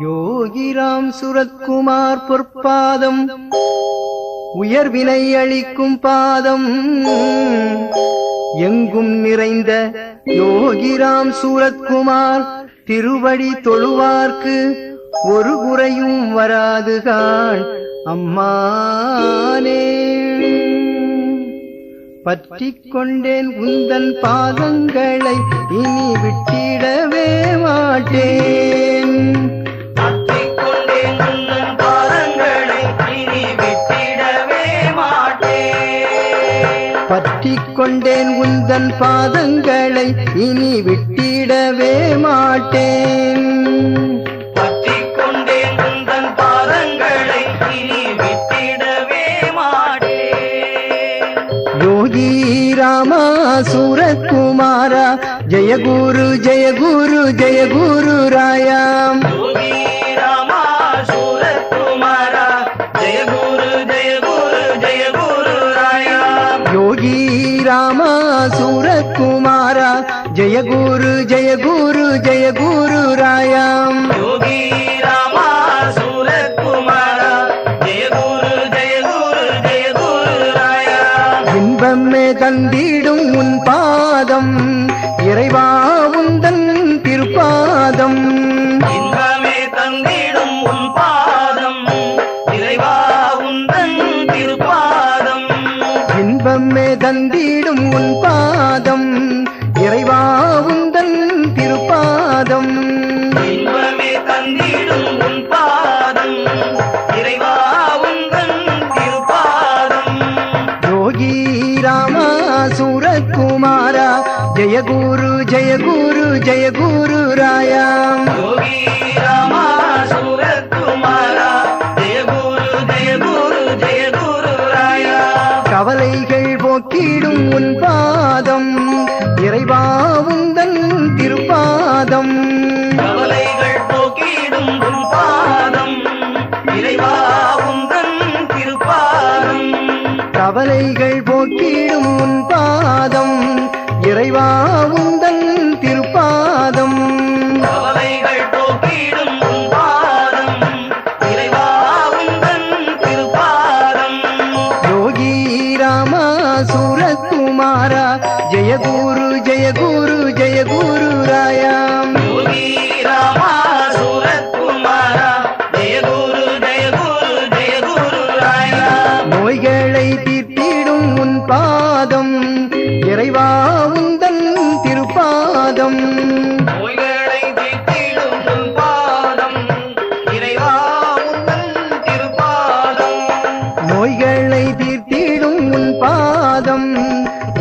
யோகிராம் சுரத்குமார் பொற்பாதம் உயர்வினை அளிக்கும் பாதம் எங்கும் நிறைந்த யோகிராம் சூரத்குமார் திருவடி தொழுவார்க்கு ஒரு குறையும் வராதுகான் அம்மானே. பற்றிக் கொண்டேன் உந்தன் பாதங்களை இனி விட்டிடவே மாட்டேன். பற்றிக் கொண்டேன் உந்தன் பாதங்களை இனி விட்டிடவே மாட்டேன். பற்றிக் கொண்டேன் உந்தன் பாதங்களை இனி விட்டிடவே மாட்டேன். பற்றிக் கொண்டேன் உந்தன் பாதங்களை இனி விட்டிடவே மாட்டேன். யோகி ராமா சூரத்குமாரா ஜெய குரு ஜெய குரு ஜெய குரு ராயாம். யோகி ராமா சூரத்குமாரா ஜெய குரு ஜெய குரு ஜெய குரு ராயாம். யோகி ராமா சூரத்குமாரா ஜெய குரு ஜெய குரு ஜெய குரு ராயாம். யோகி ராமா சூரத்குமாரா ஜெய குரு ஜெய குரு ஜெய குரு ராயாம். இன்பமே தந்திடும் உன் பாதம் இறைவா உந்தன் திருப்பாதம். இன்பமே தந்திடும் உன் பாதம் இறைவா உந்தன் திருப்பாதம். இன்பமே தந்திடும் உன் பாதம் இறைவா உந்தன் திருப்பாதம். இன்பமே தந்திடும் உன் பாதம் இறைவா உந்தன் திருப்பாதம். யோகி ராமா சூரத்குமாரா ஜெய குரு ஜெய குரு ஜெய குரு ராயாம். யோகி ராமா சூரத்குமாரா ஜெய குரு ஜெய குரு ஜெய குரு ராயாம். கவலைகள் போக்கிடும் உன் பாதம் இறைவா உந்தன் திருப்பாதம். கவலைகள் போக்கிடும் உன் பாதம் இறைவா உந்தன் திருப்பாதம். கவலைகள் போக்கிடும் உன் பாதம் இறைவா உந்தன் திருப்பாதம். கவலைகள் போக்கிடும் உன் பாதம் இறைவா உந்தன் திருப்பாதம். யோகி ராமா சூரத்குமாரா ஜெய குரு ஜெய குரு ஜெய குரு ராயாம். யோகி ராமா சூரத்குமாரா ஜெய குரு ஜெய குரு ஜெய குரு ராயாம். நோய்களை தீர்த்திடும் உன் பாதம் இறைவா உந்தன் திருப்பாதம். நோய்களை தீர்த்திடும் உன் பாதம் இறைவா உந்தன் திருப்பாதம். நோய்களை தீர்த்திடும் உன் பாதம்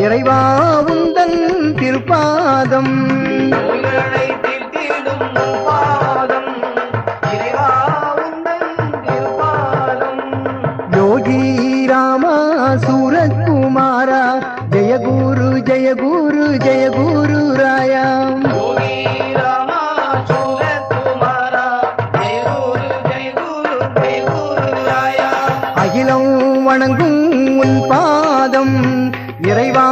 இறைவா உந்தன் திருப்பாதம். நோய்களை தீர்த்திடும் உன் பாதம் இறைவா உந்தன் திருப்பாதம். யோகி ராமா சூரத்குமாரா ஜெய குரு ஜெய குரு ஜெய குரு ராயாம். யோகி ராமா சூரத்குமாரா ஜெய குரு ஜெய குரு ஜெய குரு ராயாம். அகிலம் வணங்கும் உன் பாதம் இறைவா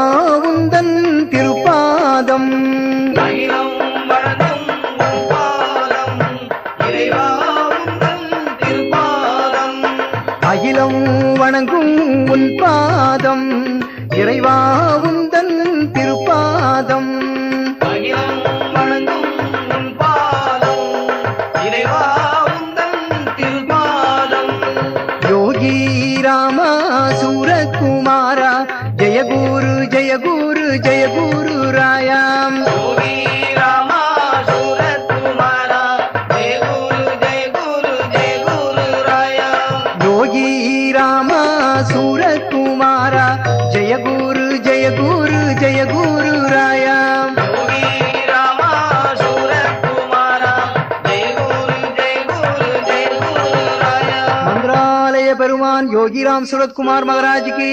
உந்தன் திருப்பாதம். அகிலம் வணங்கும் உன் பாதம் இறைவா உந்தன் திருப்பாதம். அகிலம் வணங்கும் உன் பாதம் இறைவா உந்தன் திருப்பாதம். அகிலம் வணங்கும் உன் பாதம் இறைவா உந்தன் திருப்பாதம். யோகி ராமா சூரத்குமாரா ஜெய குரு ஜெய குரு ஜெய குரு ராயாம். யோகி ராமா சூரத்குமாரா ஜெய குரு ஜெய குரு ஜெய குரு ராயாம். யோகி ராமா சூரத்குமாரா ஜெய குரு ஜெய குரு ஜெய குரு ராயாம். யோகி ராமா சூரத்குமாரா ஜெய குரு ஜெய குரு ஜெய குரு ராயாம். மந்திராலய பெருமான் யோகிராம் சூரத்குமார் மகாராஜ் की